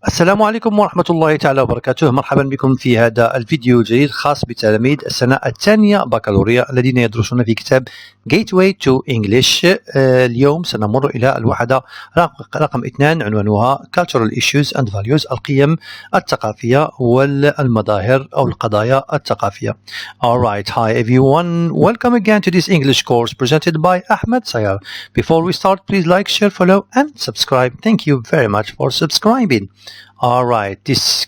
السلام عليكم ورحمة الله تعالى وبركاته. مرحبا بكم في هذا الفيديو الجديد خاص بتلاميذ السنة الثانية باكلوريا الذين يدرسون في كتاب Gateway2English. اليوم سنمر إلى الوحدة رقم 2 عنوانها Cultural Issues and Values، القيم الثقافية والمظاهر أو القضايا الثقافية. Alright, hi everyone, welcome again to this English course presented by Ahmed Sayar. Before we start, please like, share, follow and subscribe. Thank you very much for subscribing. Alright, this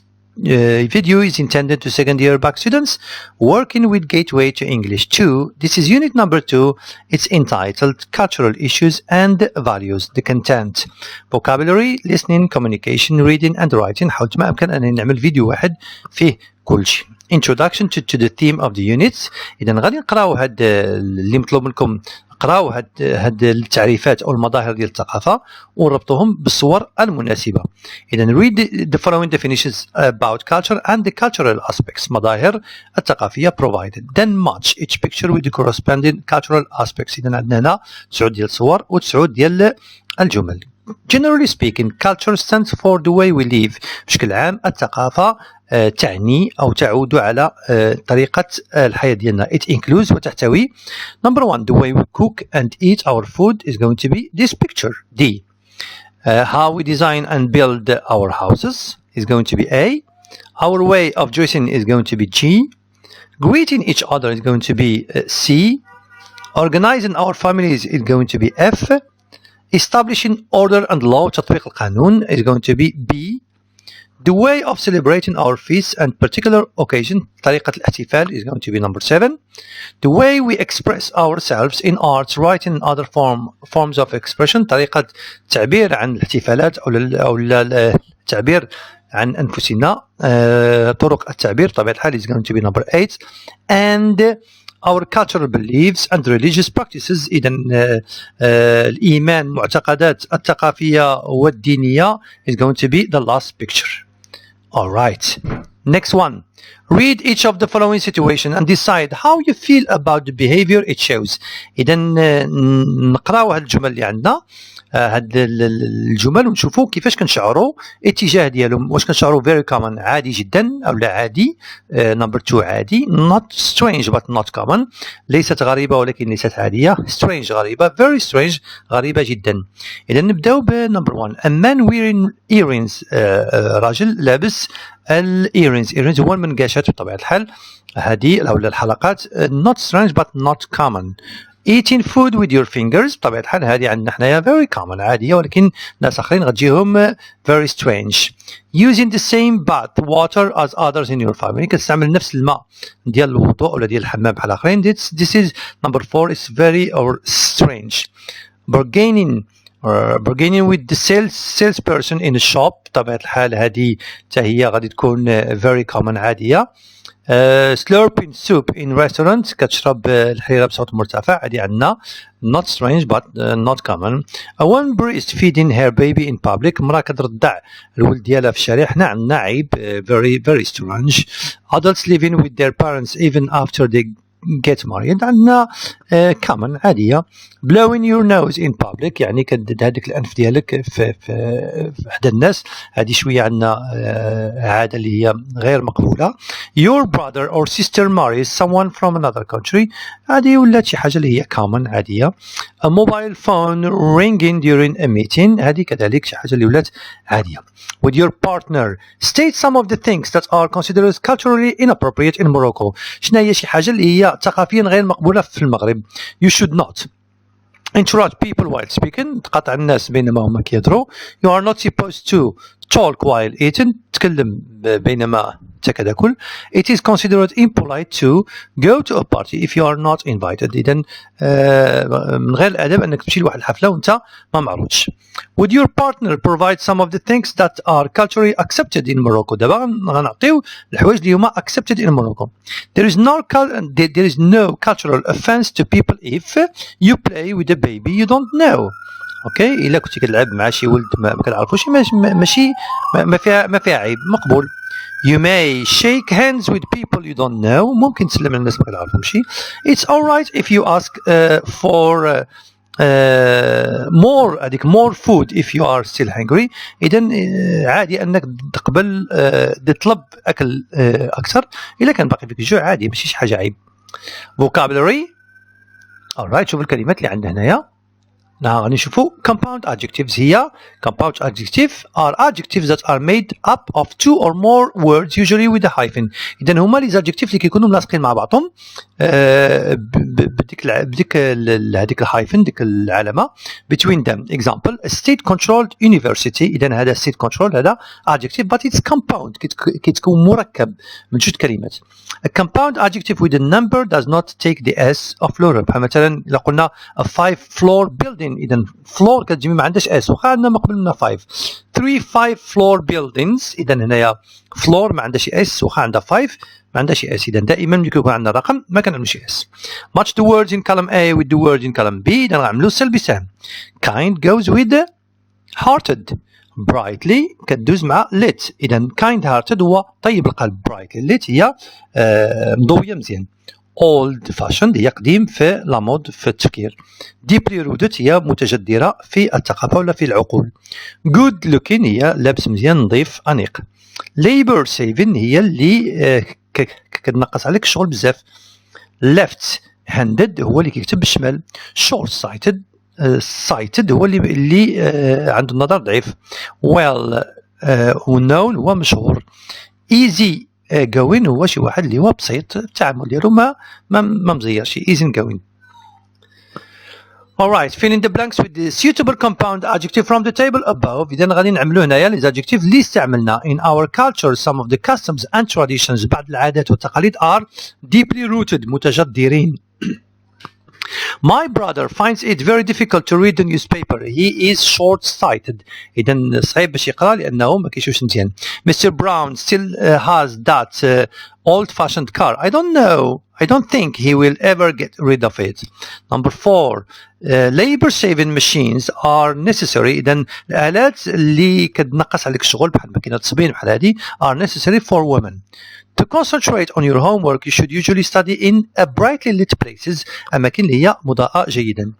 video is intended to second year back students working with Gateway to English 2. This is unit number 2. It's entitled Cultural Issues and Values. The content: vocabulary, listening, communication, reading and writing. حاولت ما أمكن أن نعمل فيديو واحد فيه كل شيء. Introduction to the theme of the units. إذا غادي نقراو هاد اللي مطلوب منكم، قراو هاد التعريفات أو المظاهر ديال الثقافة ونربطوهم بالصور المناسبة. إذا read the following definitions about culture and the cultural aspects. مظاهر الثقافية provided. Then match each picture with the corresponding cultural aspects. إذا عندنا هنا 9 ديال الصور و9 ديال الجمل. Generally speaking, culture stands for the way we live. بشكل عام الثقافة تعني أو تعود على طريقة الحياة ديالنا. It includes وتحتوي number 1, the way we cook and eat our food is going to be this picture, D. How we design and build our houses is going to be A. Our way of dressing is going to be G. Greeting each other is going to be C. Organizing our families is going to be F. Establishing order and law, تطبيق القانون, is going to be B. The way of celebrating our feasts and particular occasion, طريقة الاحتفال, is going to be number 7. The way we express ourselves in arts, writing and other forms of expression, طريقة التعبير عن الاحتفالات أو التعبير عن أنفسنا، طرق التعبير بطبيعة الحال, is going to be number 8. And our cultural beliefs and religious practices. إذا الإيمان، معتقدات الثقافية والدينية, is going to be the last picture. Alright, next one. Read each of the following situation and decide how you feel about the behavior it shows. إذا نقراو هاد الجمل اللي عندنا، هاد الجمل، ونشوفوا كيفاش كنشعروا الاتجاه ديالهم. واش كنشعروا very common عادي جدا او لا عادي. number 2 عادي. not strange but not common، ليست غريبة ولكن ليست عادية. strange غريبة، very strange غريبة جدا. إذا نبداو ب number 1. a man wearing earrings، راجل لابس earrings هو المنقاشات بطبيعة الحال، هذه أو الحلقات. not strange but not common. eating food with your fingers بطبيعة الحال هذه عندنا حنايا very common عادية، ولكن ناس آخرين غتجيهم very strange. using the same bath water as others in your family، كتستعمل نفس الماء ديال الوضوء ولا ديال الحمام بحال آخرين. this is number 4. is very or strange. bargaining with the salesperson in a shop بطبيعة الحال هذه حتى هي غادي تكون very common عادية. slurping soup in restaurants، كتشرب الحليب بصوت مرتفع، هذه عندنا not strange but not common. a woman breastfeeding her baby in public، امرأة كترضع الولد ديالها في الشارع، حنا عندنا عيب very strange. adults living with their parents even after they get married، عندنا common عادية. blowing your nose in public، يعني كدد هذيك الأنف ديالك في حدا الناس، هذه شوية عندنا عادة اللي هي غير مقبولة. your brother or sister marries someone from another country، هذه ولات شي حاجة اللي هي common عادية. a mobile phone ringing during a meeting، هذه كذلك شي حاجة اللي ولات عادية. with your partner state some of the things that are considered culturally inappropriate in Morocco، شنو هي شي حاجة اللي هي ثقافيا غير مقبولة في المغرب. you should not interrupt people while speaking، تقاطع الناس بينما هما كيهضروا. you are not supposed to talk while eating، تكلم بينما تاكل. it is considered impolite to go to a party if you are not invited. إذن من غير الأدب أنك تمشي لواحد الحفلة وأنت ما معروضش. would your partner provide some of the things that are culturally accepted in Morocco؟ دابا غنعطيو الحوايج اللي هما accepted in Morocco. there is no cultural offense to people if you play with a baby you don't know. اوكي، الا كنتي كتلعب مع شي ولد ما كنعرفوش، ماشي ما فيها عيب، مقبول. You may shake hands with people you don't know، ممكن تسلم على الناس ما كتعرفهمش. It's alright if you ask for more food if you are still hungry. إذن عادي أنك قبل تطلب أكل أكثر. إلا كان باقي فيك الجوع عادي ماشي شي حاجة عيب. vocabulary. alright شوف الكلمات اللي عندنا هنايا. غادي نشوفوا compound adjectives. هي compound adjectives are adjectives that are made up of two or more words usually with a hyphen. إذا هما لي adjectives اللي كيكونوا ملاصقين مع بعضهم بديك هذيك الهايفن ديك العلامة between them. example a state controlled university. إذا هذا state controlled هذا adjective but it's compound كيتكون مركب من جوج كلمات. a compound adjective with a number does not take the s of plural. مثلا إذا قلنا a 5 floor building إذا فلور كتجمع ما عندهاش اس واخا عندنا ما قبل منها 5. 5 floor buildings إذا هنايا فلور ما عندهاش اس واخا عندها 5 ما عندهاش اس. إذا دائما ملي كيكون عندنا رقم ما كنعملوش اس. match the words in column A with the words in column B. إذا غنعملو سلبي سهم. kind goes with hearted. brightly كدوز مع lit. إذا kind hearted هو طيب القلب. brightly lit هي مضوية مزيان. old fashioned هي قديم في لامود في التفكير. deeply rooted هي متجذرة في الثقافة ولا في العقول. good looking هي لابس مزيان نظيف أنيق. labor saving هي اللي كتنقص عليك الشغل بزاف. left handed هو اللي كيكتب بالشمال. short sighted sighted هو اللي عنده النظر ضعيف. well known هو مشهور. easy going هو شي واحد اللي هو بسيط التعامل ديالو ما مزيرش. easy going. alright fill in the blanks with the suitable compound adjective from the table above. إذا غادي نعملو هنايا لي adjectives اللي استعملنا. in our culture some of the customs and traditions بعض العادات والتقاليد are deeply rooted متجذرين. My brother finds it very difficult to read the newspaper. He is short-sighted. إذا صعيب باش يقرأ لأنه ما كيشوفش مزيان. Mr. Brown still has that old-fashioned car. I don't know. I don't think he will ever get rid of it. Number 4. Labor-saving machines are necessary. إذا الآلات اللي كتنقص عليك الشغل بحال ماكينة التصبين بحال هادي are necessary for women. To concentrate on your homework, you should usually study in a brightly lit places. أماكن اللي هي مضاءة جيدا.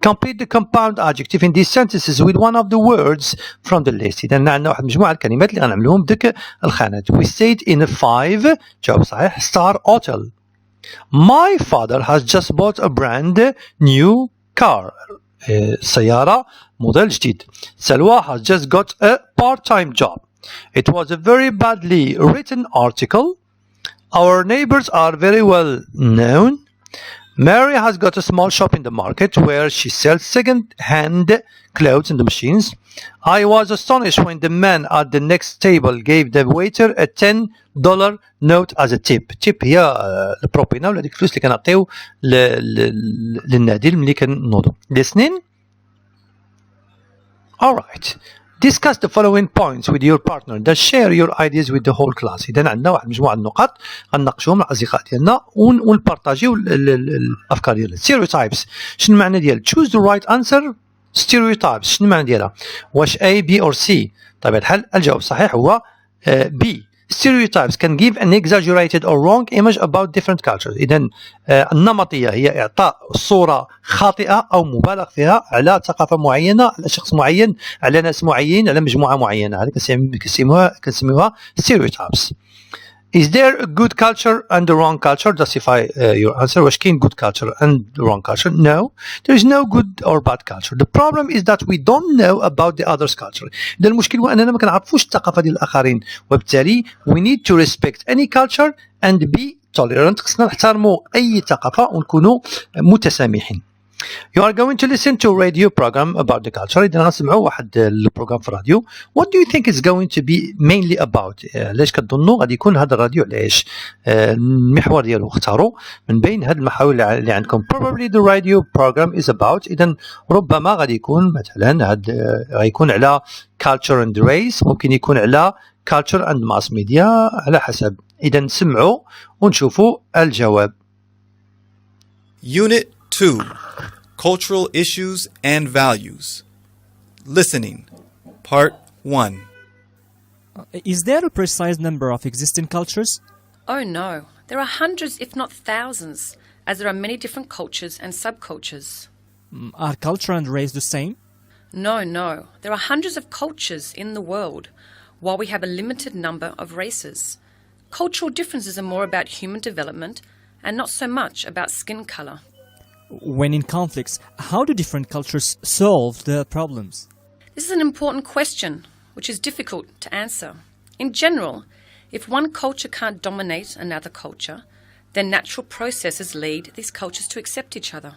Complete the compound adjective in these sentences with one of the words from the list. إذا عندنا واحد مجموعة الكلمات اللي غنعملوهم بديك الخانات. We stayed in a 5 جواب صحيح star hotel. My father has just bought a brand new car. سيارة موديل جديد. سلوى has just got a part-time job. It was a very badly written article. Our neighbors are very well known. Mary has got a small shop in the market where she sells second-hand clothes in the machines. I was astonished when the man at the next table gave the waiter a $10 note as a tip. Tip هي البروبينا ولا ديك الفلوس اللي كنعطيو للنادل ملي كنوضو. Listening. Alright. Discuss the following points with your partner that share your ideas with the whole class. إذا عندنا واحد مجموعة النقاط غنناقشوهم مع الأصدقاء ديالنا ونبارطاجيو الأفكار ديالنا. Stereotypes شنو المعنى ديال choose the right answer. Stereotypes شنو المعنى ديالها؟ واش A B or C؟ طبيعة الحال الجواب الصحيح هو B. Stereotypes can give an exaggerated or wrong image about different cultures. إذن النمطية هي إعطاء صورة خاطئة أو مبالغ فيها على ثقافة معينة، على شخص معين، على ناس معين، على مجموعة معينة. هذه كنسميوها stereotypes. Is there a good culture and a wrong culture? Justify your answer. واش كاين good culture and wrong culture? No, there is no good or bad culture. The problem is that we don't know about the other's culture. إذا المشكل هو أننا ما كنعرفوش الثقافة ديال الآخرين، وبالتالي we need to respect any culture and be tolerant. خصنا نحترموا أي ثقافة ونكونوا متسامحين. You are going to listen to a radio program about the culture. إذا غنسمعوا واحد البروغرام في الراديو. What do you think it's going to be mainly about? ليش كتظنوا غادي يكون هذا الراديو علاش؟ المحور ديالو اختاروا من بين هاد المحاور اللي عندكم. Probably the radio program is about. إذا ربما غادي يكون مثلا غيكون على culture and race. ممكن يكون على culture and mass media على حسب. إذا نسمعوا ونشوفوا الجواب. Unit 2. Cultural Issues and Values. Listening. Part 1. Is there a precise number of existing cultures? Oh no, there are hundreds if not thousands, as there are many different cultures and subcultures. Are culture and race the same? No, there are hundreds of cultures in the world. while we have a limited number of races. Cultural differences are more about human development and not so much about skin colour. When in conflicts, how do different cultures solve their problems? This is an important question, which is difficult to answer. In general, if one culture can't dominate another culture, then natural processes lead these cultures to accept each other.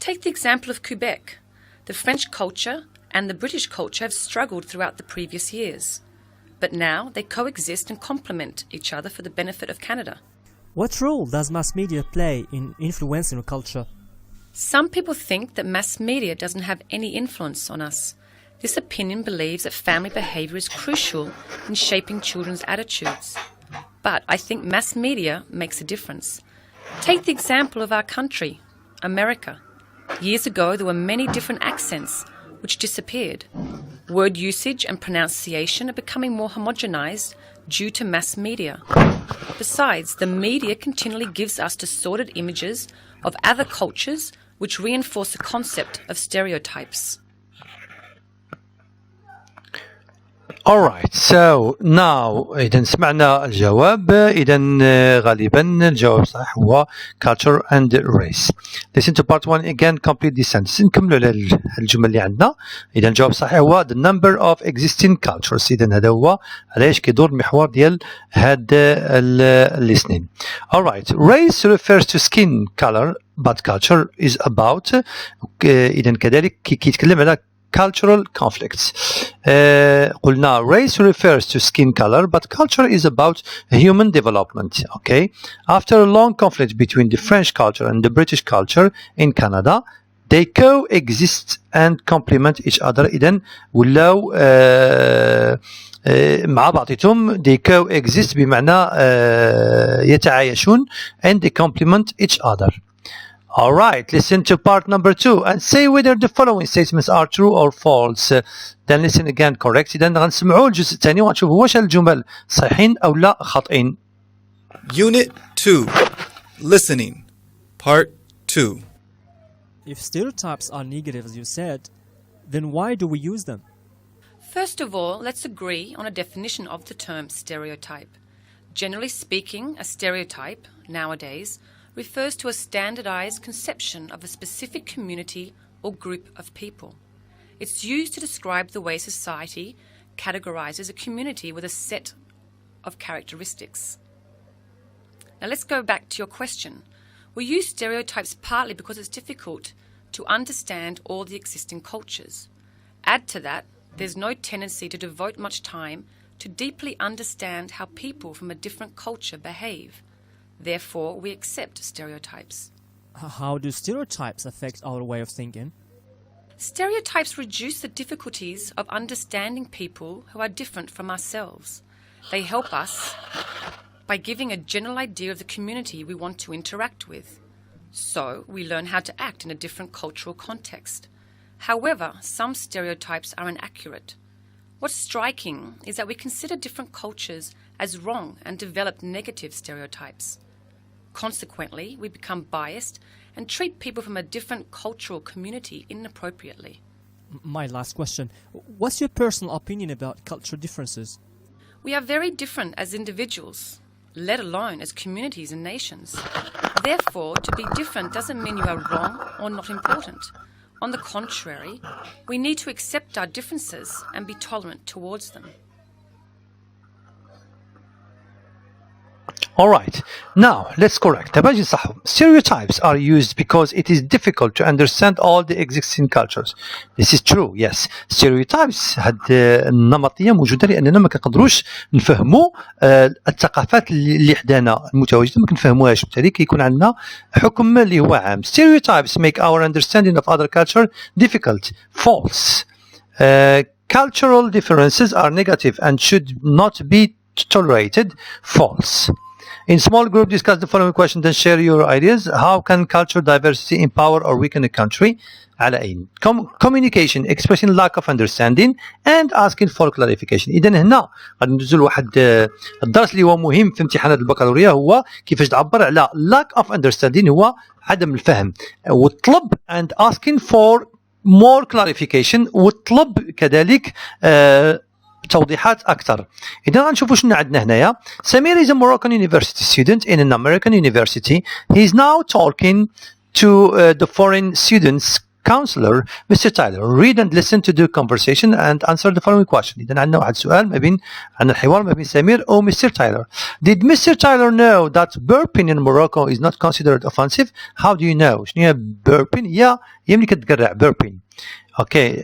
Take the example of Quebec. The French culture and the British culture have struggled throughout the previous years, but now they coexist and complement each other for the benefit of Canada. What role does mass media play in influencing a culture? Some people think that mass media doesn't have any influence on us. This opinion believes that family behaviour is crucial in shaping children's attitudes. But I think mass media makes a difference. Take the example of our country, America. Years ago, there were many different accents which disappeared. Word usage and pronunciation are becoming more homogenized due to mass media. Besides, the media continually gives us distorted images of other cultures which reinforce the concept of stereotypes. Alright, so now إذا سمعنا الجواب إذا غالبا الجواب صحيح هو culture and race. Listen to part 1 again, complete this sentence. نكملوا على الجمل اللي عندنا. إذا الجواب صحيح هو the number of existing cultures. إذا هذا هو علاش كيدور المحور ديال هاد الاثنين. Alright, race refers to skin color but culture is about إذا كذلك كيتكلم على cultural conflicts. قلنا race refers to skin color but culture is about human development. Okay, after a long conflict between the French culture and the British culture in Canada, they coexist and complement each other. إذن ولاو مع بعضهم they coexist بمعنى يتعايشون and they complement each other. Alright, listen to part number 2 and say whether the following statements are true or false. Then listen again, correct. إذن غنسمعوا الجزء الثاني وغنشوفوا واش الجمل صحيحين أو لا خاطئين. Unit 2. Listening. Part 2. If stereotypes are negative, as you said, then why do we use them? First of all, let's agree on a definition of the term stereotype. Generally speaking, a stereotype, nowadays, refers to a standardized conception of a specific community or group of people. It's used to describe the way society categorizes a community with a set of characteristics. Now let's go back to your question. We use stereotypes partly because it's difficult to understand all the existing cultures. Add to that, there's no tendency to devote much time to deeply understand how people from a different culture behave. Therefore, we accept stereotypes. How do stereotypes affect our way of thinking? Stereotypes reduce the difficulties of understanding people who are different from ourselves. They help us by giving a general idea of the community we want to interact with. So, we learn how to act in a different cultural context. However, some stereotypes are inaccurate. What's striking is that we consider different cultures as wrong and develop negative stereotypes. Consequently, we become biased and treat people from a different cultural community inappropriately. My last question. What's your personal opinion about cultural differences? We are very different as individuals, let alone as communities and nations. Therefore, to be different doesn't mean you are wrong or not important. On the contrary, we need to accept our differences and be tolerant towards them. Alright, now let's correct. تباجي نصحوا. Stereotypes are used because it is difficult to understand all the existing cultures. This is true, yes. Stereotypes هاد النمطية موجودة لأننا ما كنقدروش نفهموا الثقافات اللي حدانا المتواجدة ما كنفهموهاش، بالتالي كيكون عندنا حكم اللي هو عام. Stereotypes make our understanding of other culture difficult. False. Cultural differences are negative and should not be tolerated. False. In small group, discuss the following question, then share your ideas. How can cultural diversity empower or weaken a country? على أين؟ Communication, expressing lack of understanding and asking for clarification. إذا هنا غادي ندوزو لواحد الدرس اللي هو مهم في امتحانات البكالوريا، هو كيفاش تعبر على lack of understanding، هو عدم الفهم، والطلب and asking for more clarification، والطلب كذلك توضيحات أكثر. إذا غنشوفوا شنو عندنا هنايا. سمير is a Moroccan university student in an American university. He is now talking to the foreign students counselor Mr. Tyler. Read and listen to the conversation and answer the following question. إذا عندنا واحد سؤال ما بين عن الحوار ما بين سمير أو Mr. Tyler. Did Mr. Tyler know that burping in Morocco is not considered offensive? How do you know? شنو هي burping؟ هي ملي كتقرع burping. اوكي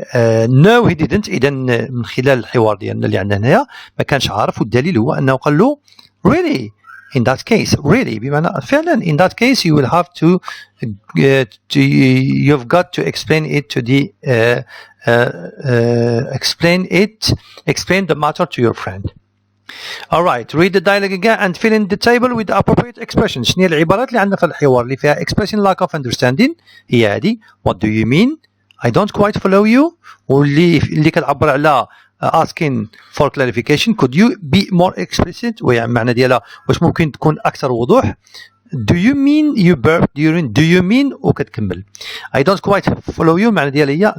no he didn't. اذا من خلال الحوار ديالنا اللي عندنا هنايا ما كانش عارف، والدليل هو انه قال له really in that case really بمعنى فعلا in that case you will have to you've got to explain it to the explain the matter to your friend. Alright, read the dialogue again and fill in the table with the appropriate expressions. شنو هي العبارات اللي عندنا في الحوار اللي فيها expressing lack of understanding؟ هي هذه. What do you mean? I don't quite follow you. واللي كتعبر على asking for clarification. Could you be more explicit؟ ويعني معنى ديالها واش ممكن تكون أكثر وضوح. Do you mean you burped during do you mean وكتكمل. I don't quite follow you معنى ديالها هي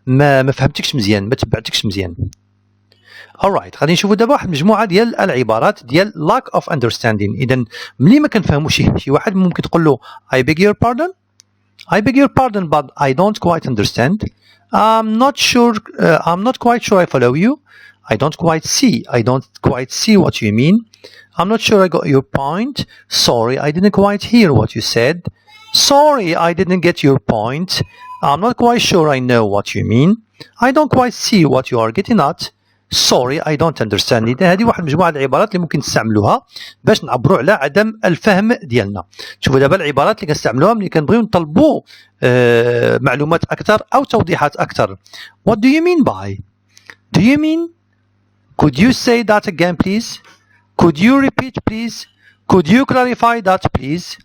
ما فهمتكش مزيان، ما تبعتكش مزيان. alright غادي نشوفوا دابا واحد المجموعه ديال العبارات ديال lack of understanding. اذا ملي ما كنفهموش شي واحد ممكن تقول له I beg your pardon. I beg your pardon but I don't quite understand. I'm not quite sure I follow you. I don't quite see what you mean. I'm not sure I got your point. Sorry, I didn't quite hear what you said. Sorry, I didn't get your point. I'm not quite sure I know what you mean. I don't quite see what you are getting at. Sorry, I don't understand. إذا هذه واحد مجموعة العبارات اللي ممكن نستعملوها باش نعبروا على عدم الفهم ديالنا. شوفوا دابا العبارات اللي كنستعملوها ملي كنبغيو نطلبوا معلومات أكثر أو توضيحات أكثر. What do you mean by? Do you mean? Could you say that again, please? Could you repeat, please? Could you clarify that, please?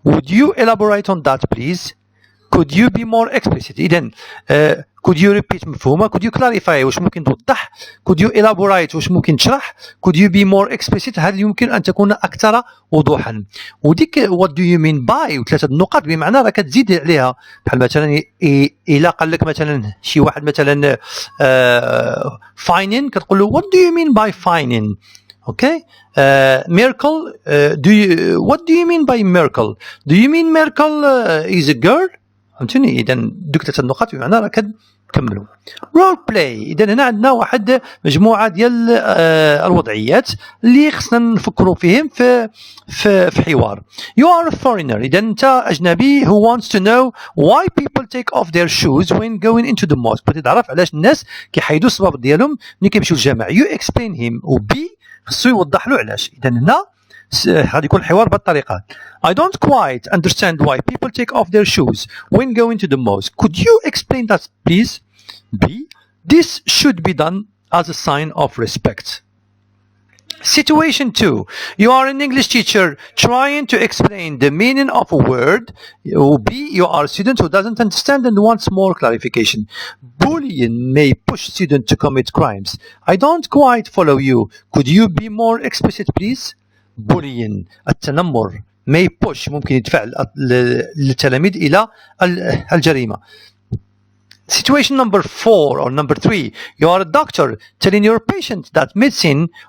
Would you elaborate on that, please? Could you be more explicit? إذن could you repeat مفهومة. Could you clarify واش ممكن توضح. Could you elaborate واش ممكن تشرح. Could you be more explicit هذه يمكن أن تكون أكثر وضوحا. وديك what do you mean by وثلاثة النقاط بمعنى راه كتزيد عليها. بحال مثلا إلا قال لك مثلا شي واحد مثلا finding كتقول له what do you mean by finding. Okay, Miracle. What do you mean by Miracle? Do you mean Miracle is a girl? فهمتوني. إذا دوك ثلاثة النقاط بمعنى راه كنكملوا. رول بلاي. إذا هنا عندنا واحد مجموعة ديال الوضعيات اللي خصنا نفكروا فيهم في حوار. You are a foreigner. إذا أنت أجنبي who wants to know why people take off their shoes when going into the mosque. بغيتي تعرف علاش الناس كيحيدوا الصباب ديالهم ملي كيمشيو للجامع. You explain him. و B خصو يوضح له علاش. إذا هنا غادي يكون الحوار بهذه الطريقة. I don't quite understand why people take off their shoes when going to the mosque. Could you explain that, please? B. This should be done as a sign of respect. Situation 2. You are an English teacher trying to explain the meaning of a word. B. You are a student who doesn't understand and wants more clarification. Bullying may push students to commit crimes. I don't quite follow you. Could you be more explicit, please? Bullying التنمر may push ممكن يدفع التلاميذ إلى الجريمة. Situation number 4 or number 3. You are a doctor telling your patient that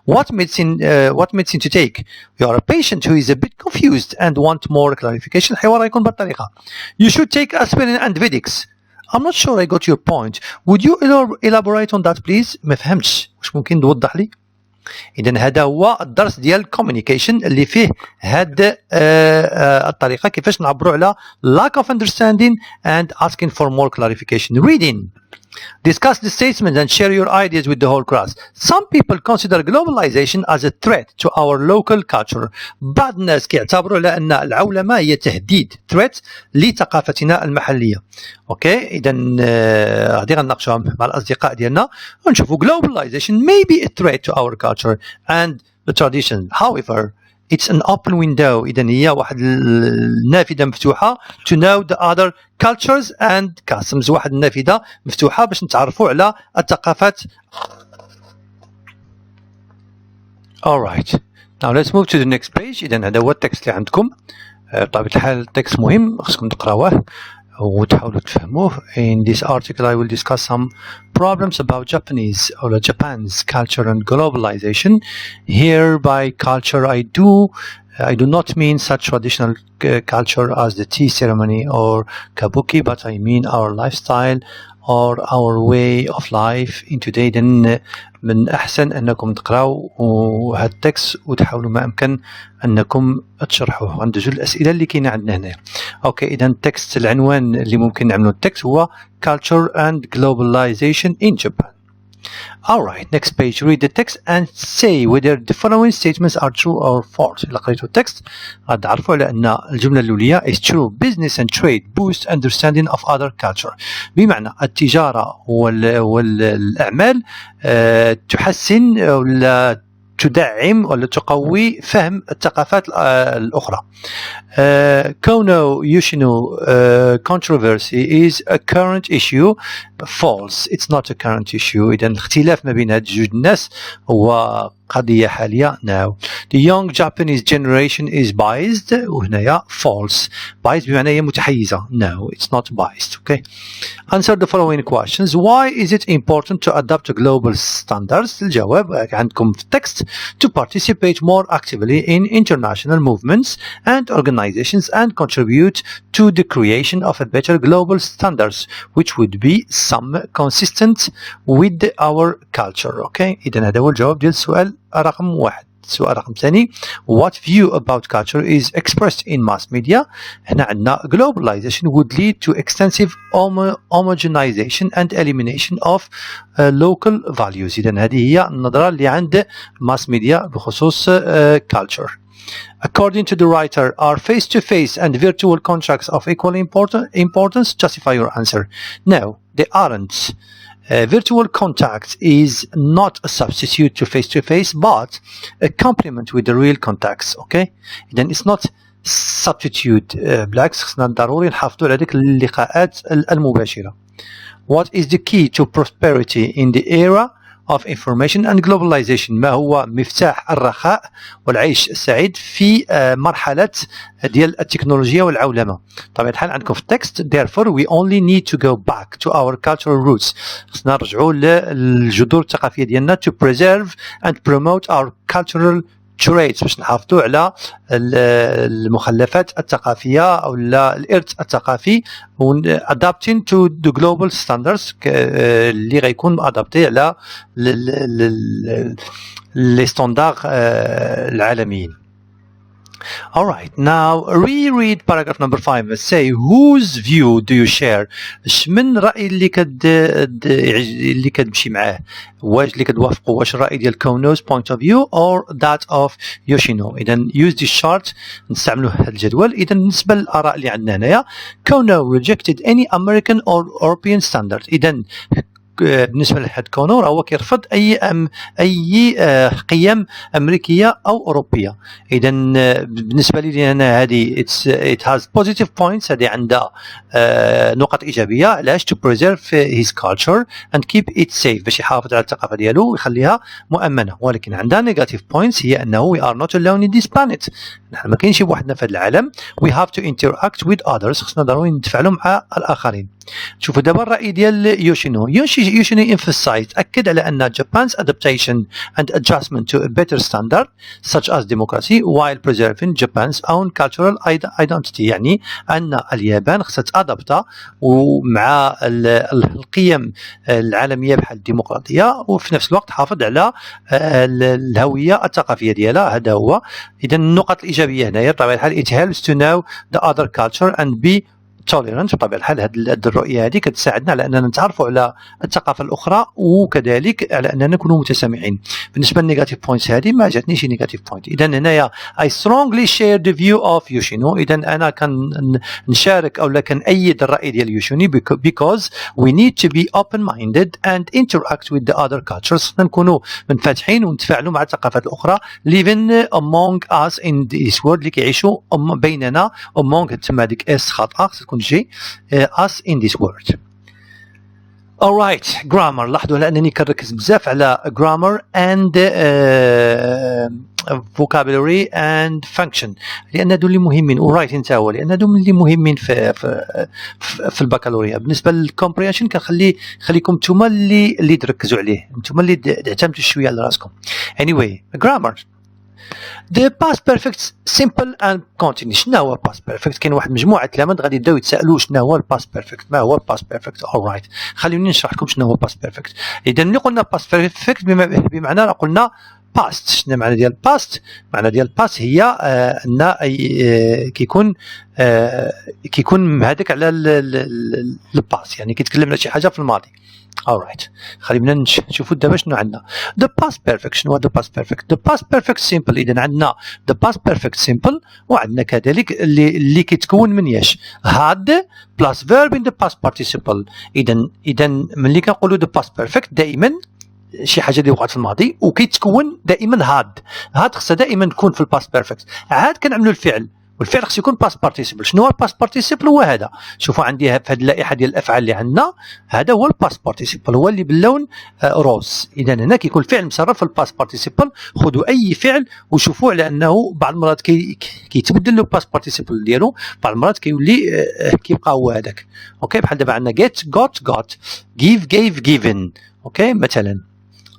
what medicine to take. You are a patient who is a bit confused and want more clarification. الحوار يكون بالطريقة. You should take aspirin and Vidix. I'm not sure I got your point. Would you elaborate on that, please? ما فهمتش. واش ممكن توضح لي؟ إذن هذا هو الدرس ديال communication اللي فيه هاد الطريقة كيفاش نعبروا على lack of understanding and asking for more clarification. Reading. Discuss the statement and share your ideas with the whole class. Some people consider globalization as a threat to our local culture. بعض الناس كيعتبروا على أن العولمة هي تهديد threat لثقافتنا المحلية. اوكي إذا غادي غنناقشوها مع الأصدقاء ديالنا ونشوفوا globalization may be a threat to our culture and the tradition. However, it's an open window. إذا هي واحد النافذة مفتوحة to know the other cultures and customs. واحد النافذة مفتوحة باش نتعرفوا على الثقافات. Alright. Now let's move to the next page. إذا هذا هو التكست اللي عندكم. بطبيعة الحال التكست مهم خصكم تقراوه وتحاولوا تفهموه. In this article I will discuss some problems about Japanese or Japan's culture and globalization. Here by culture I do not mean such traditional culture as the tea ceremony or kabuki, but I mean our lifestyle or our way of life in today. then من أحسن أنكم تقرأوا هذا التكست وتحاولوا ما أمكن أنكم تشرحوه. عند جل الأسئلة اللي كاينة عندنا هنا. أوكي، إذا التكست العنوان اللي ممكن نعملوا التكست هو Culture and Globalization in Japan. Alright, next page. Read the text and say whether the following statements are true or false. إلا قريتوا التكست غاد تعرفوا على أن الجملة الأولية is true. Business and trade boost understanding of other culture. بمعنى التجارة والأعمال تحسن ولا تدعم ولا تقوي فهم الثقافات الأخرى. Kono Yoshino controversy is a current issue. False. It's not a current issue. إذن الاختلاف ما بين هاد جوج الناس هو قضية حالية. Now the young Japanese generation is biased. وهنايا false. Biased بمعنى هي متحيزة. No, it's not biased. Okay. Answer the following questions. Why is it important to adopt global standards? الجواب عندكم في التكست. To participate more actively in international movements and organizations and contribute to the creation of a better global standards which would be some consistent with our culture. Okay. إذن هذا هو الجواب ديال السؤال رقم 1. السؤال رقم 2. What view about culture is expressed in mass media? هنا عندنا globalization would lead to extensive homogenization and elimination of local values. إذن هذه هي النظرة اللي عند mass media بخصوص culture. According to the writer, are face-to-face and virtual contracts of equal importance? Justify your answer. No, they aren't. Virtual contact is not a substitute to face-to-face, but a complement with the real contacts. Okay? Then it's not substitute. بالعكس خصنا ضروري نحافظوا على هذيك اللقاءات المباشرة. What is the key to prosperity in the era of information and globalization? ما هو مفتاح الرخاء والعيش السعيد في مرحلة ديال التكنولوجيا والعولمة؟ طبعا الحال عندكم في التكست. Therefore we only need to go back to our cultural roots. خصنا نرجعوا للجذور الثقافية ديالنا to preserve and promote our cultural traits باش نحافظوا على المخلفات الثقافية أو الإرث الثقافي adapting to the global standards اللي غيكون adapté على les standards العالميين. Alright, now reread paragraph number 5. Say whose view do you share? من رأي اللي كتمشي معاه؟ واش اللي كتوافقوا؟ واش الرأي ديال Kono's point of view or that of Yoshino؟ إذا use this chart نستعملوا هذا الجدول. إذا بالنسبة للآراء اللي عندنا هنايا Kono rejected any American or European standard. إذا بالنسبه لحد كونو هو كيرفض اي قيم امريكيه او اوروبيه. اذا بالنسبه لي انا هذه it has positive points. هذه عندها نقط ايجابيه. علاش؟ to preserve his culture and keep it safe باش يحافظ على الثقافه ديالو ويخليها مؤمنه. ولكن عندها negative points هي انه we are not alone in this planet. نحن ما كاينش بوحدنا في هذا العالم. we have to interact with others. خصنا ضروري نتفاعلوا مع الاخرين. شوفوا دابا الرأي ديال يوشينو emphasized أكد على أن Japan's adaptation and adjustment to a better standard such as democracy while preserving Japan's own cultural identity. يعني أن اليابان خصها تأدبتا ومع القيم العالمية بحال الديمقراطية وفي نفس الوقت حافظ على الهوية الثقافية ديالها. هذا هو. إذا النقط الإيجابية هنايا بطبيعة الحال it helps to know the other culture and be tolerant. بطبيعة الحال هذه الرؤية هذه كتساعدنا على أننا نتعرفوا على الثقافة الأخرى وكذلك على أننا نكونوا متسامحين. بالنسبة للنيجاتيف بوينتس هذه ما جاتنيش نيجاتيف بوينت. إذا هنايا I strongly share the view of Yoshino. إذا أنا نشارك أو كنأيد الرأي ديال يوشينو because we need to be open-minded and interact with the other cultures. نكونوا منفتحين ونتفاعلوا مع الثقافات الأخرى living among us in this world اللي كيعيشوا بيننا. among تما ديك اس خاطئة تكون جي us in this world. Alright, grammar. لاحظوا على أنني كنركز بزاف على grammar and vocabulary and function، لان هادو اللي مهمين، ورايت انت هو لان هادو اللي مهمين في البكالوريا. بالنسبه للكومبريهنشن خليكم نتوما اللي تركزوا عليه، نتوما اللي تعتمدوا شويه على راسكم. anyway grammar. The past perfect simple and continuous. شنو هو past perfect؟ كاين واحد مجموعه كلمات غادي يبداو يتسالوا شنو هو past perfect، ما هو past perfect. alright خليوني نشرح لكم شنو هو past perfect. اذا ملي قلنا past perfect بمعنى قلنا past. شنو معنى ديال past؟ معنى ديال past هي ان كيكون هذاك على الباس، يعني كيتكلم على شي حاجه في الماضي. alright خلينا نشوفوا دابا شنو عندنا. the past perfect. شنو هو the past perfect؟ the past perfect simple. اذا عندنا the past perfect simple، وعندنا كذلك اللي كيتكون من ياش had plus verb in the past participle. اذا ملي كنقولوا the past perfect دائما شي حاجه اللي وقعت في الماضي وكيتكون دائما هاد خصها دائما تكون في الباست بيرفكت. عاد كنعملوا الفعل، والفعل خصو يكون باست بارتيسيبل. شنو هو الباست بارتيسيبل؟ هو هذا. شوفوا عندي في هذه اللائحه ديال الافعال اللي عندنا، هذا هو الباست بارتيسيبل، هو اللي باللون روز. اذا هنا كيكون الفعل مصرف في الباست بارتيسيبل. خذوا اي فعل وشوفوا على انه بعض المرات كيتبدل له الباست بارتيسيبل ديالو، بعض المرات كيولي كيبقى هو هذاك. اوكي بحال دابا عندنا get got give gave given. اوكي مثلا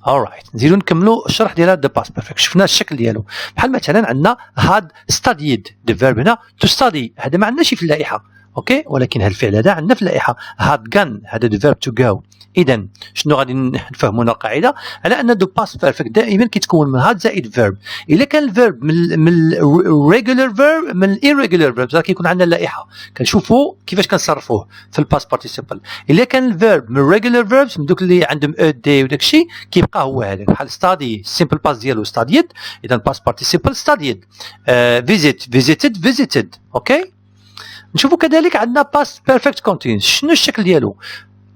alright نزيدو نكملوا الشرح ديال the past perfect. شفنا الشكل ديالو بحال مثلا عندنا had studied. the verb هنا to study، هذا ما عندناش في اللائحه. اوكي ولكن هذا الفعل هذا عندنا في اللائحه had gone، هذا the verb to go. اذا شنو غادي نفهموا هنا القاعده على ان the past perfect دائما كيتكون من had زائد verb. الا كان الفيرب من regular verb من irregular verbs كيكون عندنا اللائحه كنشوفوا كيفاش كنصرفوه في الباست بارتيسيبل. الا كان الفيرب من regular verbs من دوك اللي عندهم day وداك الشيء كيبقى هو هذاك، بحال study simple past ديالو studied، اذا past participle studied. visit visited visited. اوكي نشوفوا كذلك عندنا past perfect continuous. شنو الشكل ديالو؟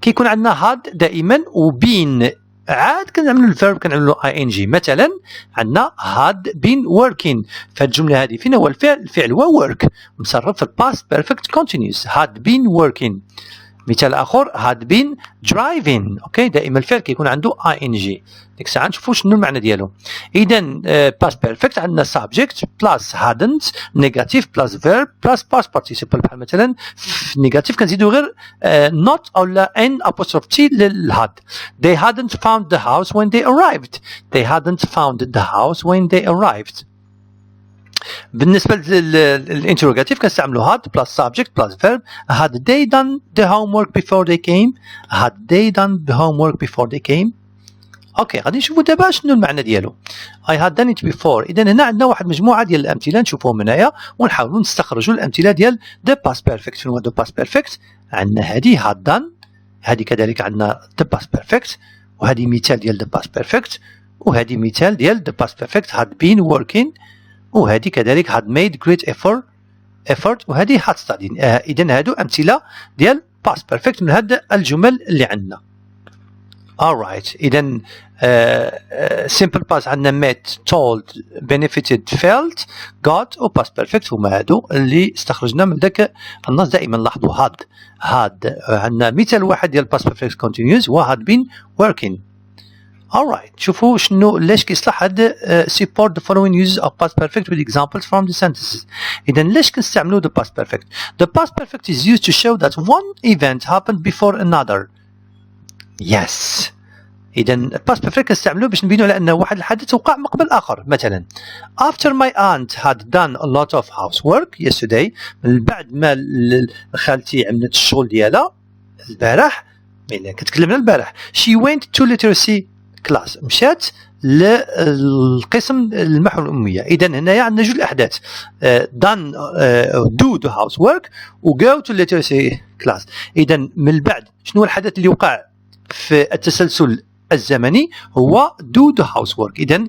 كيكون عندنا had دائما وبين، عاد كنعملوا الفيرب كنعملوا ing. مثلا عندنا had been working. فالجمله هذه فين هو الفعل؟ الفعل هو work مصرف في الباست perfect continuous had been working. مثال اخر had been driving. اوكي دائما الفعل كيكون عنده ing. ديك الساعه نشوفوا شنو المعنى ديالو. اذا past perfect عندنا subject plus hadn't negative plus verb plus past participle. بحال مثلا في negative كنزيدوا غير not او n apostrophe t للhad. they hadn't found the house when they arrived. they hadn't found the house when they arrived. بالنسبه للانتروجاتيف كنستعملوا had plus subject plus verb. had they done the homework before they came. had they done the homework before they came. اوكي غادي نشوفوا دابا شنو المعنى ديالو. I had done it before. اذا هنا عندنا واحد مجموعه ديال الامثله نشوفوهم هنايا ونحاولوا نستخرجوا الامثله ديال the past perfect. شنو هو the past perfect؟ عندنا هذه had done، هذه كذلك عندنا the past perfect، وهذه مثال ديال the past perfect، وهذه مثال ديال the past perfect had been working، وهذه كذلك had made great effort، وهذه had studied. اذا هادو امثله ديال past perfect من هاد الجمل اللي عندنا. alright اذا simple past عندنا met told benefited felt got و past perfect هما هادو اللي استخرجنا من ذاك النص. دائما لاحظوا had عندنا مثال واحد ديال past perfect continuous و had been working. alright شوفوا شنو لاش كيصلح هاد support the following uses of past perfect with examples from the sentences. اذا لاش كنستعملوا the past perfect؟ the past perfect is used to show that one event happened before another. yes اذا past perfect كنستعملوه باش نبينوا على ان واحد الحدث وقع من قبل اخر. مثلا after my aunt had done a lot of housework yesterday. من بعد ما خالتي عملت الشغل ديالها البارح، يعني كتكلمنا البارح. she went to literacy class. مشات للقسم المحو الأمية. إذا هنايا عندنا جوج الأحداث done do the housework و go to literacy class. إذا من بعد شنو الحدث اللي وقع في التسلسل الزمني؟ هو do the housework. إذا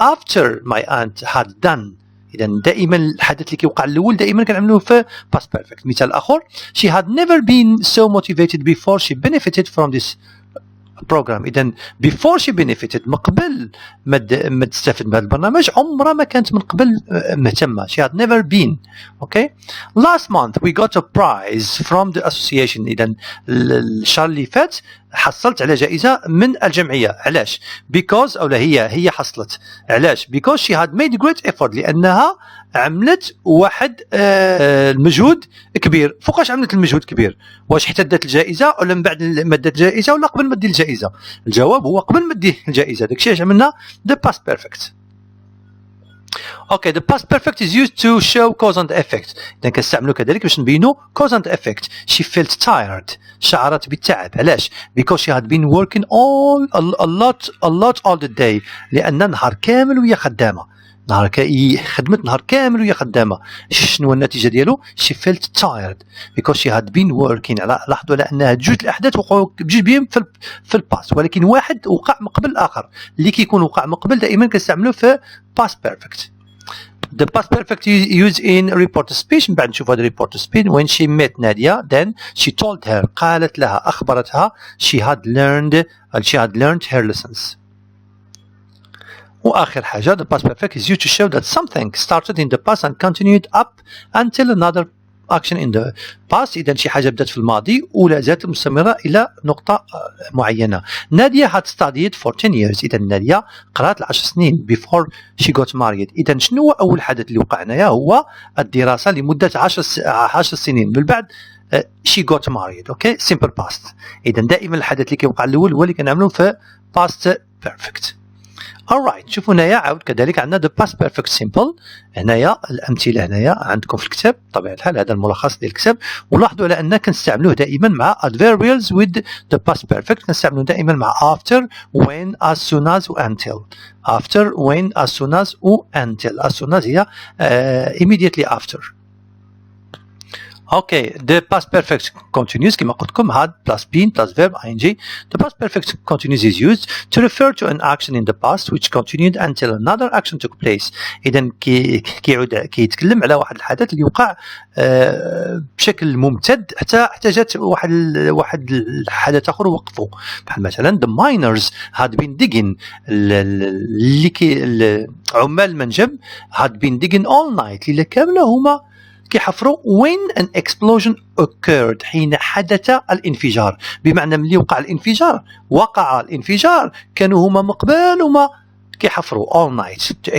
after my aunt had done. إذا دائما الحدث اللي كيوقع الأول دائما كنعملوه في past perfect. مثال آخر she had never been so motivated before she benefited from this program. إذا before she benefited من قبل ما تستفد من هذا البرنامج عمرها ما كانت من قبل مهتمة. She had never been. Okay. Last month we got a prize from the association. إذا الشهر اللي فات حصلت على جائزة من الجمعية. علاش؟ because أو لا هي حصلت. علاش؟ because she had made great effort لأنها عملت واحد المجهود كبير. فوقاش عملت المجهود كبير؟ واش حتى دات الجائزة ولا من بعد ما دات الجائزة ولا قبل ما دير الجائزة؟ الجواب هو قبل ما دير الجائزة. داكشي علاش عملنا the past perfect. Okay, the past perfect is used to show cause and effect. إذا كنستعملو كذلك باش نبينو cause and effect. She felt tired. شعرت بالتعب. علاش؟ because she had been working a lot all the day. لأن نهار كامل وهي خدامة. خدمت نهار كامل وهي خدامة. شنو النتيجة ديالو؟ she felt tired because she had been working. لاحظوا على أنها جوج الأحداث وقعوا بجوج بهم في الباست، ولكن واحد وقع من قبل الآخر. اللي كيكون وقع من قبل دائما كنستعملوه في past perfect. The past perfect used in report speech. من بعد نشوف هذا report speech. When she met Nadia, then she told her. قالت لها، أخبرتها she had learned her lessons. وآخر حاجة the past perfect is used to show that something started in the past and continued up until another action in the past. إذا شي حاجة بدأت في الماضي ولا زالت مستمرة إلى نقطة معينة. نادية had studied for 10 years. إذا نادية قرأت 10 سنين before she got married. إذا شنو هو أول حدث اللي وقع هنايا؟ هو الدراسة لمدة 10 سنين. من بعد she got married. Okay, simple past. إذا دائما الحدث اللي كيوقع الأول هو اللي كنعملوه في past perfect. alright. شوفوا هنايا عاود كذلك عندنا the past perfect simple. هنايا الأمثلة هنايا عندكم في الكتاب بطبيعة الحال. هذا الملخص ديال الكتاب. ولاحظوا على أن كنستعملوه دائما مع adverbials with the past perfect. كنستعملوه دائما مع after, when, as soon as و until. after, when, as soon as و until. as soon as هي immediately after. Okay, the past perfect continuous كما قلت لكم had plus been plus verb ing. The past perfect continuous is used to refer to an action in the past which continued until another action took place. إذا كيتكلم على واحد الحدث اللي وقع بشكل ممتد حتى جات واحد الحدث آخر وقفوا. بحال مثلا the miners had been digging. عمال المنجم had been digging all night. ليلة كاملة هما كيحفروا when an explosion occurred. حين حدث الانفجار. بمعنى ملي وقع الانفجار كانوا هما مقبل وما كيحفروا all night to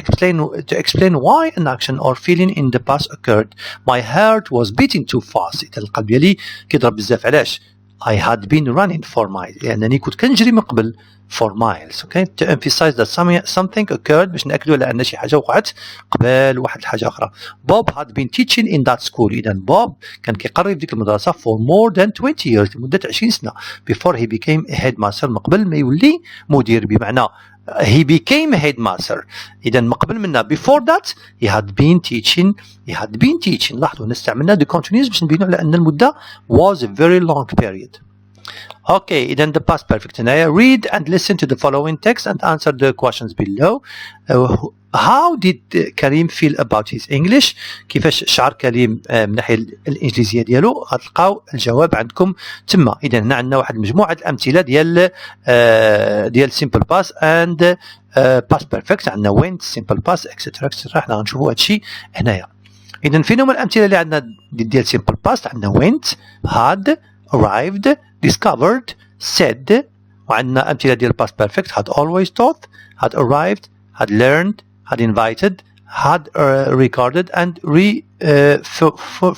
explain why an action or feeling in the past occurred. My heart was beating too fast. إذا القلب ديالي كيضرب بزاف. علاش؟ I had been running for miles. لأنني كنت كنجري من قبل for miles. Okay, to emphasize that something occurred. باش نأكدوا على أن شي حاجة وقعت قبل واحد الحاجة أخرى. Bob had been teaching in that school. إذا بوب كان كيقري في ديك المدرسة for more than 20 years. لمدة 20 سنة. Before he became a headmaster. من قبل ما يولي مدير. بمعنى he became a headmaster. إذا من قبل منا before that he had been teaching. لاحظوا نستعملنا the continuous باش نبينوا على أن المدة was a very long period. Okay, إذا the past perfect هنايا. Read and listen to the following text and answer the questions below. How did Karim feel about his English? كيفاش شعر كريم من ناحية الإنجليزية ديالو؟ غتلقاو الجواب عندكم تما. إذا هنا عندنا واحد مجموعة الأمثلة ديال simple past and past perfect. عندنا went, simple past, etc. حنا غنشوفوا هادشي هنايا. إذا فين هما الأمثلة اللي عندنا ديال simple past؟ عندنا went, had, arrived, discovered, said. وعندنا أمثلة ديال past perfect had always taught, had arrived, had learned, had invited, had recorded and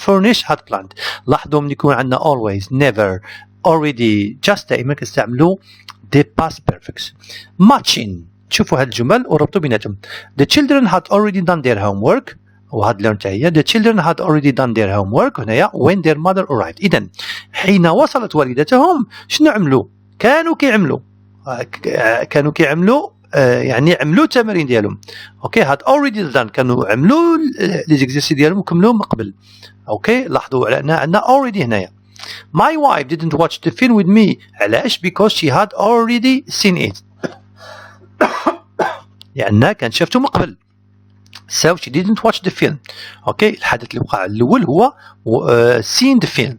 furnished, had planned. لاحظوا من يكون عندنا always, never, already, just دائما كنستعملوا the past perfects. Matching. شوفوا هاد الجمل وربطوا بيناتهم. The children had already done their homework. وهاد learned هي. The children had already done their homework. هنايا when their mother arrived. إذن حين وصلت والدتهم شنو عملوا؟ كانوا كيعملوا يعني عملوا التمارين ديالهم. اوكي had already done. كانوا عملوا لي زيكزيرسي ديالهم وكملوهم من قبل. اوكي لاحظوا على ان عندنا already هنايا. My wife didn't watch the film with me. علاش؟ because she had already seen it. لأنها كانت شافته من قبل. So she didn't watch the film. اوكي الحدث اللي وقع الأول هو seen the film.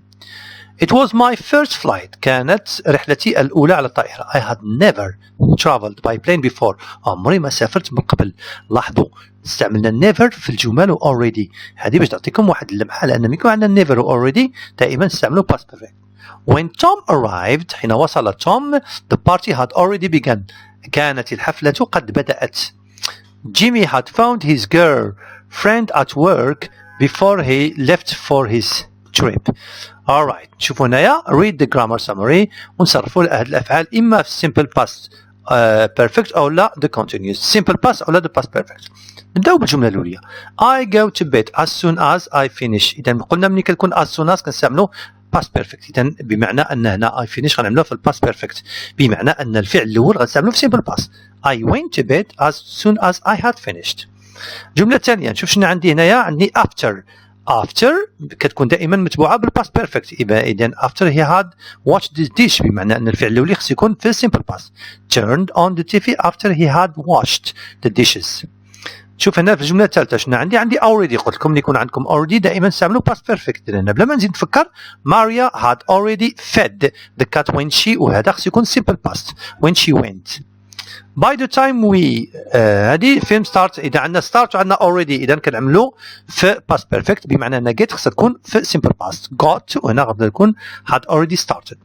It was my first flight. كانت رحلتي الأولى على الطائرة. I had never traveled by plane before. عمري ما سافرت من قبل. لاحظوا استعملنا never في الجمل و already. هذه باش تعطيكم واحد اللمحة لأن يكون عندنا never و already دائما نستعملوا past perfect. When Tom arrived, حين وصل توم, the party had already begun. كانت الحفلة قد بدأت. Jimmy had found his girlfriend at work before he left for his trip. Alright, شوفوا هنايا read the grammar summary ونصرفوا هذه الأفعال إما في simple past perfect أو لا the continuous simple past أو لا the past perfect. نبدأ بالجملة الأولى. I go to bed as soon as I finish. إذا قلنا ملي كنكون as soon as كنستعملوا past perfect. إذا بمعنى أن هنا I finish غنعملوها في past perfect بمعنى أن الفعل الأول غنستعملوه في simple past. I went to bed as soon as I had finished. الجملة الثانية نشوف شنو عندي هنايا. عندي after كتكون دائما متبوعة بالباست بيرفكت. إذا after he had watched the dish بمعنى أن الفعل الأولي خص يكون في simple past. Turned on the TV after he had washed the dishes. شوف هنا في الجملة الثالثة شنو عندي already. قلت لكم يكون عندكم already دائما نستعملوا past perfect لأن بلا ما نزيد نفكر Maria had already fed the cat when she وهذا خص يكون simple past when she went. By the time we هذه فيلم start. إذا عندنا start وعندنا already إذا كنعملوا في past perfect بمعنى أن get خصها تكون في simple past. Got وهنا غادي تكون had already started.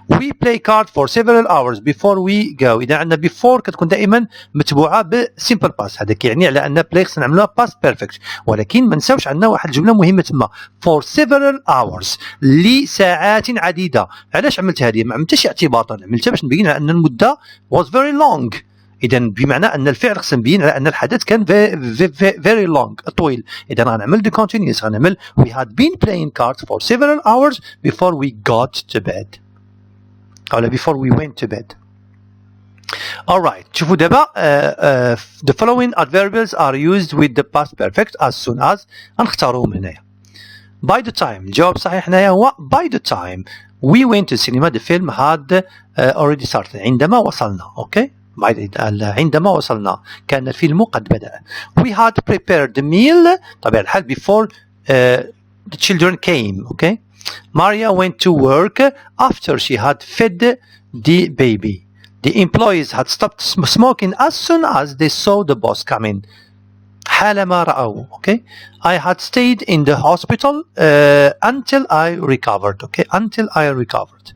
We play cards for several hours before we go. إذا عندنا before كتكون دائما متبوعة ب simple past. هذا كيعني على أن play خصنا نعملوها past perfect ولكن ما نساوش عندنا واحد الجملة مهمة تما for several hours لساعات عديدة. علاش عملت هذه؟ ما عملتهاش اعتباطا عملتها باش نبين على أن المدة was very long. إذا بمعنى أن الفعل خصنا نبين على أن الحدث كان very long طويل. إذا غنعمل the continuous غنعمل we had been playing cards for several hours before we got to bed أو before we went to bed. Alright, شوفوا دابا the following adverbials are used with the past perfect as soon as غنختاروهم هنايا. By the time الجواب الصحيح هنايا هو by the time we went to cinema the film had already started. عندما وصلنا. أوكي عندما وصلنا كان الفيلم قد بدأ. We had prepared the meal طبيعة الحال before the children came. Okay. Maria went to work after she had fed the baby. The employees had stopped smoking as soon as they saw the boss coming. حالما رأوا. Okay. I had stayed in the hospital until I recovered. Okay. Until I recovered.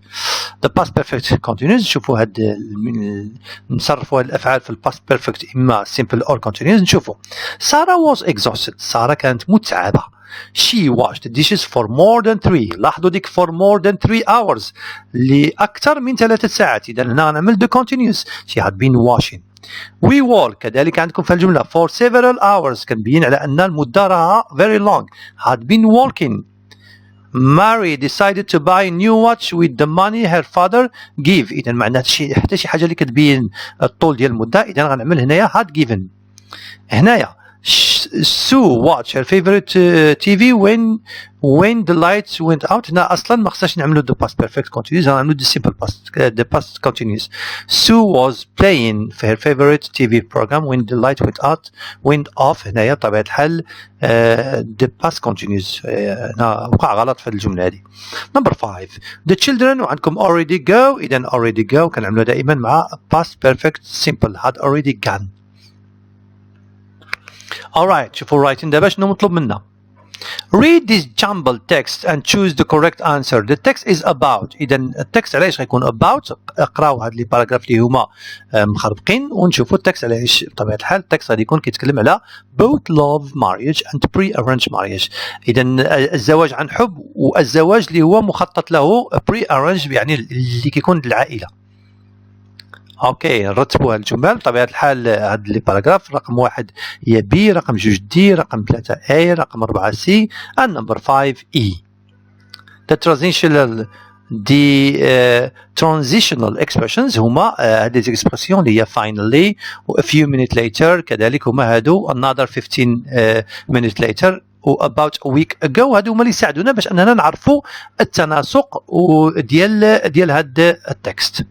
The past perfect continuous. شوفوا هاد نصرفوا هاد الأفعال في ال past perfect إما simple or continuous. نشوفوا Sarah was exhausted. سارة كانت متعبة. She washed the dishes for more than 3. لاحظوا ديك for more than 3 hours لأكثر من 3 ساعات. إذا هنا نعمل the continuous. She had been washing. We walk كذلك عندكم في الجملة for several hours كنبين على أن المدة راها very long. Had been walking. Mary decided to buy a new watch with the money her father gave. إذا معناتها حتى شي حاجة اللي كتبين الطول ديال المدة. إذا غنعمل هنايا had given. هنايا Sue watched her favorite TV when the lights went out. هنا أصلا ما خصناش نعملوا the past perfect continuous غنعملوا the simple past the past continuous. Sue was playing her favorite TV program when the light went off. هنايا طبيعة الحال the past continuous. هنا وقع غلط في الجملة هذه. Number 5 the children وعندكم already go. إذا already go كنعملوا دائما مع past perfect simple had already gone. Alright, شوفوا writing دابا شنو مطلوب منا. Read this jumbled text and choose the correct answer. The text is about. إذا التكست علاش غيكون about. اقراو هاد لي باراغراف اللي هما مخربقين ونشوفوا التكست علاش. بطبيعة الحال التكست غادي يكون كيتكلم على both love marriage and pre-arranged marriage. إذا الزواج عن حب والزواج اللي هو مخطط له pre-arranged يعني اللي كيكون للعائلة. اوكي نرتبوا الجمل بطبيعه الحال. هاد لي باراغراف رقم 1 هي بي، رقم 2 دي، رقم 3 اي، رقم 4 سي، and number 5 اي. transitional expressions هما هاد لي اكسبرسيون اللي هي finally و a few minutes later كذلك هما هادو another 15 minutes later و about a week ago. هادو هما اللي يساعدونا باش اننا نعرفوا التناسق ديال هاد التكست.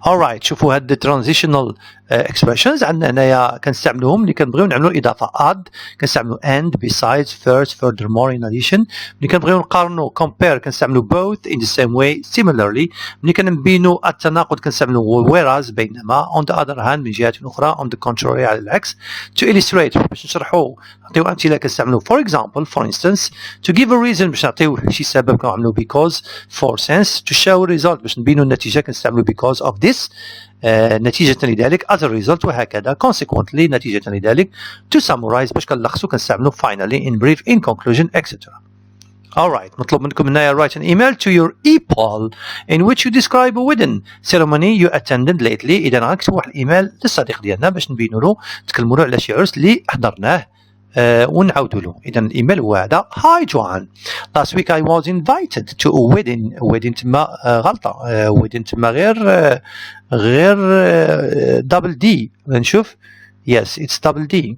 alright شوفوا هاد transitional expressions عندنا هنايا كنستعملوهم اللي كنبغيو نعملوا اضافه add كنستعملوا and besides first furthermore in addition ملي كنبغيو نقارنوا compare كنستعملوا both in the same way similarly ملي كنبينوا التناقض كنستعملوا whereas بينما on the other hand من جهه اخرى on the contrary على العكس to illustrate باش نشرحوا نعطيو امثله كنستعملوا for example for instance to give a reason باش نعطيو شي سبب كنعملوا because for sense to show a result باش نبينوا النتيجه كنستعملوا because of this نتيجة لذلك as a result وهكذا consequently نتيجة لذلك to summarize باش كنلخصوا كنستعملوا finally in brief in conclusion etc. Alright مطلوب منكم هنايا write an email to your e-pal in which you describe a wedding ceremony you attended lately. إذا غنكتبوا واحد الإيميل للصديق ديالنا باش نبينوا له نتكلموا له على شي عرس اللي حضرناه ونعاودوا له. إذا الإيميل هو هذا Hi Joanne, last week I was invited to a wedding تما غلطة wedding تما غير double D نشوف yes it's double D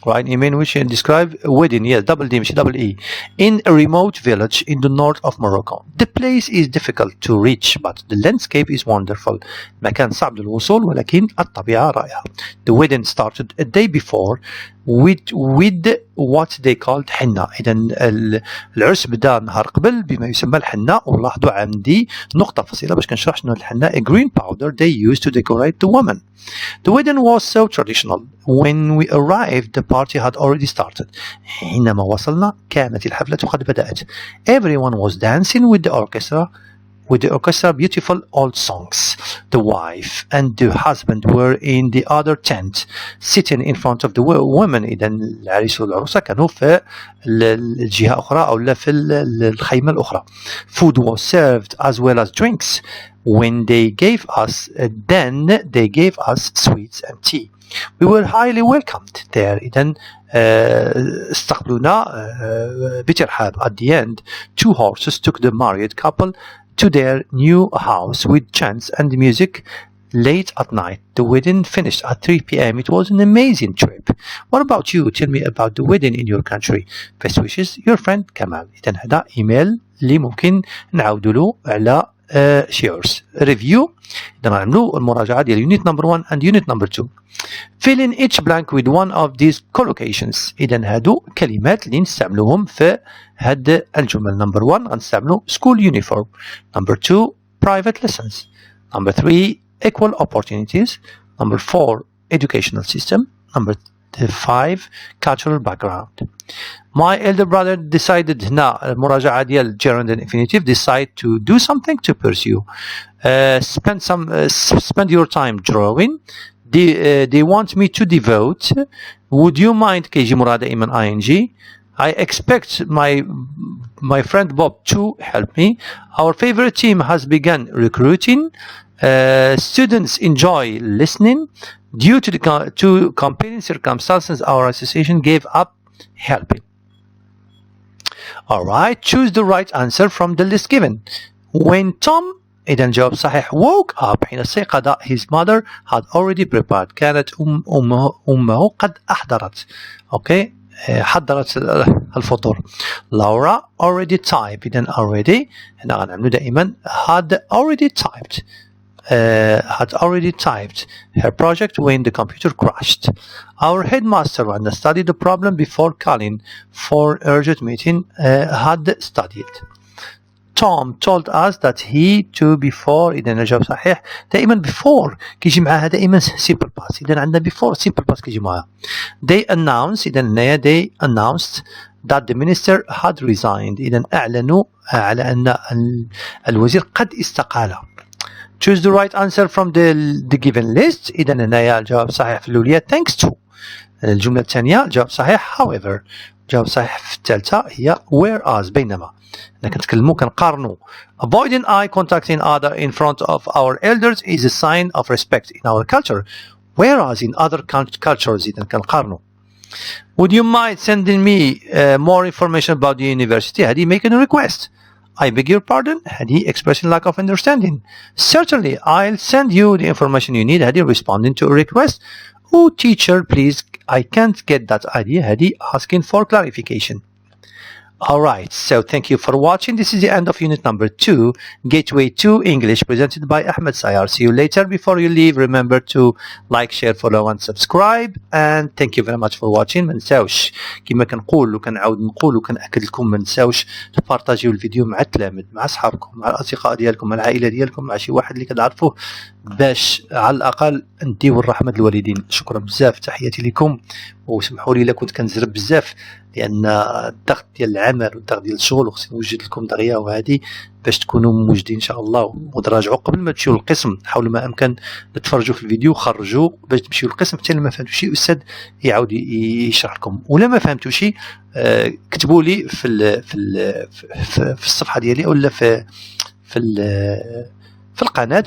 right email which describe a wedding yes double D ماشي double E in a remote village in the north of Morocco. The place is difficult to reach but the landscape is wonderful. مكان صعب للوصول ولكن الطبيعة رائعة. The wedding started a day before with what they called حنة. إذا العرس بدا نهار قبل بما يسمى الحنة ولاحظوا عندي نقطة فصيلة باش كنشرح شنو الحنة a green powder they used to decorate the woman. The wedding was so traditional. When we arrived the party had already started. حينما وصلنا كانت الحفلة قد بدأت. Everyone was dancing with the orchestra beautiful old songs. The wife and the husband were in the other tent sitting in front of the women. إذا العريس والعروسة كانوا في الجهة أخرى أو لا في الخيمة الأخرى. Food was served as well as drinks. When they gave us sweets and tea. We were highly welcomed there. إذا استقبلونا بترحاب. At the end, 2 horses took the married couple to their new house with chants and music late at night. The wedding finished at 3 p.m. It was an amazing trip. What about you? Tell me about the wedding in your country. Best wishes, your friend Kamal. إذن هذا إيميل اللي ممكن نعاودوا له على shares review. إذا نعملوا المراجعة ديال unit number 1 and unit number 2. Fill in each blank with one of these collocations. إذا هادو كلمات اللي نستعملوهم في هاد الجمل. number 1 غنستعملوا school uniform. number 2 private lessons. number 3 equal opportunities. number 4 educational system. number 5 cultural background. My elder brother decided هنا المراجعة ديال gerund and infinitive decide to do something to pursue. Spend your time drawing. They want me to devote. Would you mind كيجي مراد دائما ing. I expect my friend Bob to help me. Our favorite team has begun recruiting. Students enjoy listening. Due to compelling circumstances, our association gave up helping. Alright, choose the right answer from the list given. When Tom إذا الجواب صحيح woke up حين استيقظ his mother had already prepared. كانت أمه قد أحضرت. أوكي حضرت الفطور. Laura already typed. إذا already هنا غنعملو دائما had already typed her project when the computer crashed. Our headmaster had studied the problem before calling for urgent meeting had studied. Tom told us that he too before. إذا الجواب صحيح دائما before كيجي معها دائما simple past. إذا عندنا before simple past كيجي معها. They announced. إذا هنايا they announced that the minister had resigned. إذا أعلنوا على أن الوزير قد استقال. Choose the right answer from the given list. إذا هنايا الجواب صحيح في الأولية thanks to. الجملة الثانية الجواب صحيح however. الجواب صحيح في الثالثة هي whereas بينما. كنتكلموا كنقارنوا. Avoiding eye contact in in front of our elders is a sign of respect in our culture, whereas in other cultures إذا كنقارنوا. Would you mind sending me more information about the university? هذه making a request. I beg your pardon. هذه expressing lack of understanding. Certainly, I'll send you the information you need. هذه responding to a request. Oh, teacher, please, I can't get that idea. هذه asking for clarification. Alright, so thank you for watching. This is the end of unit number 2, Gateway 2 English, presented by Ahmed Sayar. See you later. Before you leave, remember to like, share, follow and subscribe. And thank you very much for watching. ما نساوش كما كنقول وكنعاود نقول وكنأكد لكم ما نساوش تبارطاجيو الفيديو مع التلاميذ، مع أصحابكم، مع الأصدقاء ديالكم، مع العائلة ديالكم، مع شي واحد اللي كتعرفوه، باش على الأقل نديو الرحمة الوالدين. شكرا بزاف، تحياتي لكم، وسمحوا لي إلا كنت كنزرب بزاف لأن الضغط ديال العمل والضغط ديال الشغل، وخصني نوجد لكم دغيا وهذه باش تكونوا موجودين إن شاء الله وتراجعوا قبل ما تمشيو للقسم. حاولوا ما أمكن تفرجوا في الفيديو، خرجوا باش تمشيو للقسم حتى ما فهمتوا شي أستاذ يعاود يشرح لكم، ولا ما فهمتوا شي كتبوا لي في الصفحة ديالي ولا في القناة.